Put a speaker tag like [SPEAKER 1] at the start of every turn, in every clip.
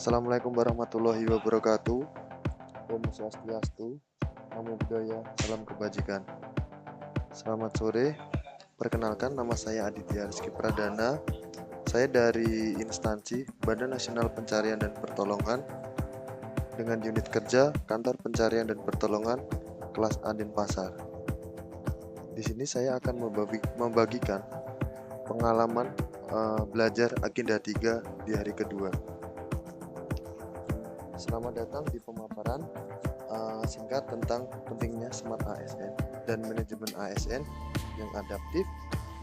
[SPEAKER 1] Assalamualaikum warahmatullahi wabarakatuh. Om Swastiastu, Namo Buddhaya, salam kebajikan. Selamat sore. Perkenalkan, nama saya Aditya Rizky Pradana. Saya dari instansi Badan Nasional Pencarian dan Pertolongan dengan unit kerja Kantor Pencarian dan Pertolongan kelas A Denpasar. Di sini saya akan membagikan pengalaman belajar agenda 3 di hari kedua. Selamat datang di pemaparan singkat tentang pentingnya Smart ASN dan manajemen ASN yang adaptif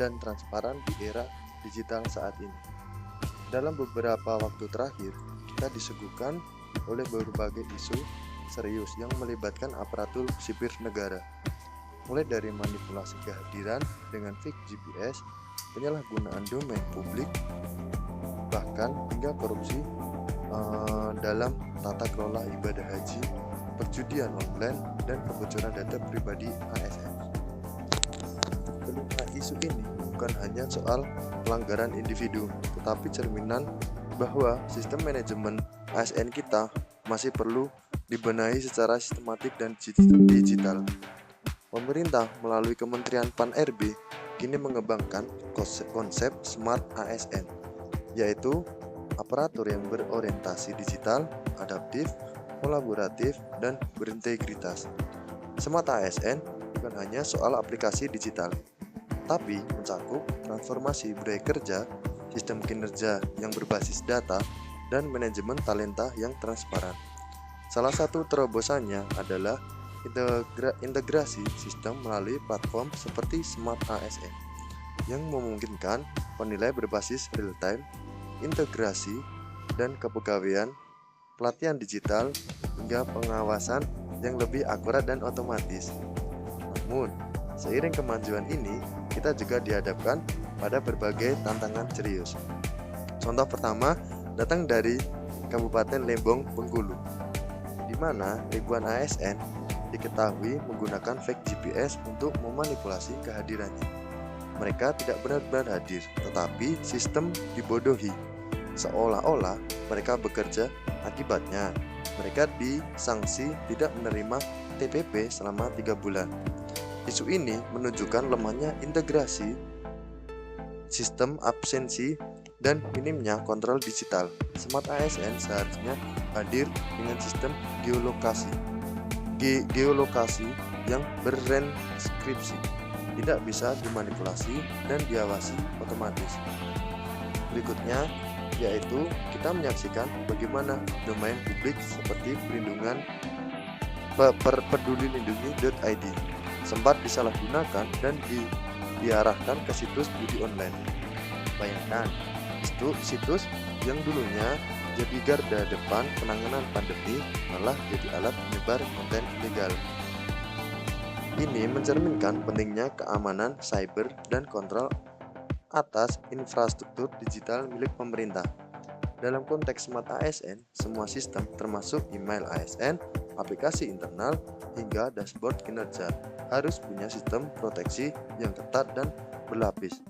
[SPEAKER 1] dan transparan di era digital saat ini. Dalam beberapa waktu terakhir, kita disuguhkan oleh berbagai isu serius yang melibatkan aparatur sipil negara, mulai dari manipulasi kehadiran dengan fake GPS, penyalahgunaan domain publik, bahkan hingga korupsi dalam tata kelola ibadah haji, perjudian online, dan kebocoran data pribadi ASN. Kelima isu ini bukan hanya soal pelanggaran individu, tetapi cerminan bahwa sistem manajemen ASN kita masih perlu dibenahi secara sistematik dan digital. Pemerintah melalui Kementerian Pan-RB kini mengembangkan konsep Smart ASN, yaitu aparatur yang berorientasi digital, adaptif, kolaboratif, dan berintegritas. Smart ASN bukan hanya soal aplikasi digital, tapi mencakup transformasi budaya kerja, sistem kinerja yang berbasis data, dan manajemen talenta yang transparan. Salah satu terobosannya adalah integrasi sistem melalui platform seperti Smart ASN yang memungkinkan penilai berbasis real-time, integrasi dan kepegawaian, pelatihan digital, hingga pengawasan yang lebih akurat dan otomatis. Namun, seiring kemajuan ini, kita juga dihadapkan pada berbagai tantangan serius. Contoh pertama datang dari Kabupaten Lembong, Bengkulu, di mana ribuan ASN diketahui menggunakan fake GPS untuk memanipulasi kehadirannya. Mereka tidak benar-benar hadir, tetapi sistem dibodohi. Seolah-olah mereka bekerja, akibatnya mereka disanksi tidak menerima TPP selama 3 bulan. Isu ini menunjukkan lemahnya integrasi sistem, absensi, dan minimnya kontrol digital. Smart ASN seharusnya hadir dengan sistem geolokasi yang berenskripsi, tidak bisa dimanipulasi dan diawasi otomatis. Berikutnya yaitu kita menyaksikan bagaimana domain publik seperti perlindungan pedulilindungi.id sempat disalahgunakan dan diarahkan ke situs judi online. Bayangkan, situs yang dulunya jadi garda depan penanganan pandemi malah jadi alat menyebar konten ilegal. Ini mencerminkan pentingnya keamanan cyber dan kontrol atas infrastruktur digital milik pemerintah. Dalam konteks Smart ASN, semua sistem termasuk email ASN, aplikasi internal, hingga dashboard kinerja harus punya sistem proteksi yang ketat dan berlapis.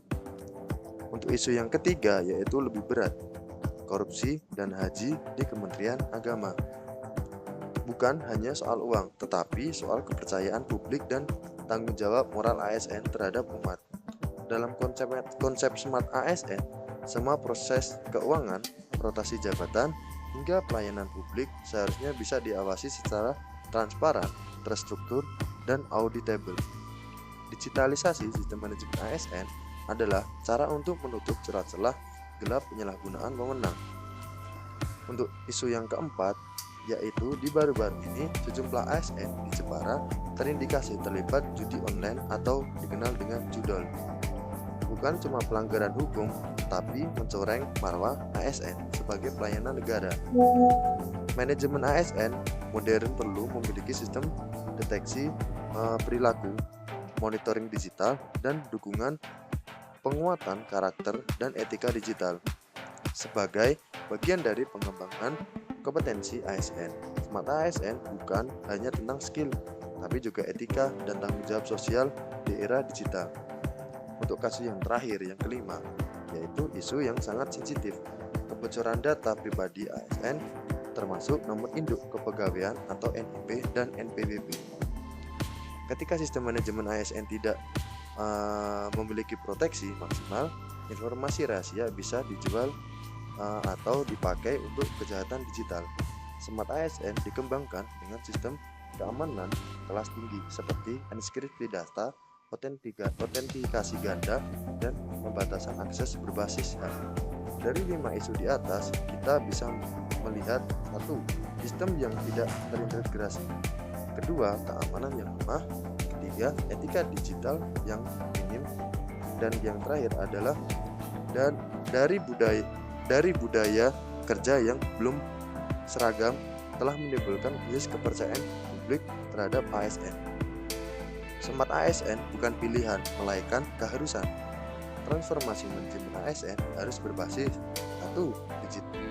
[SPEAKER 1] Untuk isu yang ketiga yaitu lebih berat, korupsi dan haji di Kementerian Agama. Bukan hanya soal uang, tetapi soal kepercayaan publik dan tanggung jawab moral ASN terhadap umat. Dalam konsep Smart ASN, semua proses keuangan, rotasi jabatan, hingga pelayanan publik seharusnya bisa diawasi secara transparan, terstruktur, dan auditable. Digitalisasi sistem manajemen ASN adalah cara untuk menutup celah-celah gelap penyalahgunaan wewenang. Untuk isu yang keempat, yaitu di baru-baru ini sejumlah ASN di Jepara terindikasi terlibat judi online atau dikenal dengan judol. Bukan cuma pelanggaran hukum, tapi mencoreng marwah ASN sebagai pelayanan negara. Manajemen ASN modern perlu memiliki sistem deteksi perilaku, monitoring digital, dan dukungan penguatan karakter dan etika digital. Sebagai bagian dari pengembangan kompetensi ASN, Smart ASN bukan hanya tentang skill, tapi juga etika dan tanggung jawab sosial di era digital. Untuk kasus yang terakhir, yang kelima, yaitu isu yang sangat sensitif, kebocoran data pribadi ASN, termasuk nomor induk kepegawaian atau NIP dan NPWP. Ketika sistem manajemen ASN tidak memiliki proteksi maksimal, informasi rahasia bisa dijual atau dipakai untuk kejahatan digital. Smart ASN dikembangkan dengan sistem keamanan kelas tinggi seperti enkripsi data, autentikasi ganda, dan pembatasan akses berbasis HAM. Dari 5 isu di atas, kita bisa melihat: 1. Sistem yang tidak terintegrasi. Kedua, keamanan yang lemah. Ketiga, etika digital yang minim. Dan yang terakhir adalah dari budaya kerja yang belum seragam telah menimbulkan krisis kepercayaan publik terhadap ASN. Smart ASN bukan pilihan, melainkan keharusan. Transformasi manajemen ASN harus berbasis: 1.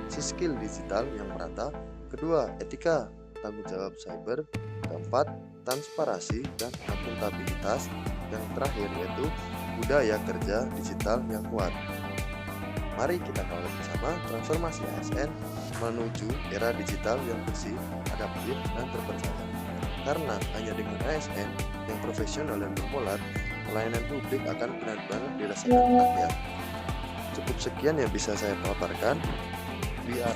[SPEAKER 1] Skill digital yang merata. Kedua, etika tanggung jawab cyber. Keempat, transparansi dan akuntabilitas. Yang terakhir yaitu budaya kerja digital yang kuat. Mari kita kawal bersama transformasi ASN menuju era digital yang bersih, adaptif, dan terpercaya. Karena hanya dengan ASN yang profesional dan bermolar, pelayanan publik akan benar-benar dirasakan rakyat. Cukup sekian yang bisa saya paparkan. Biar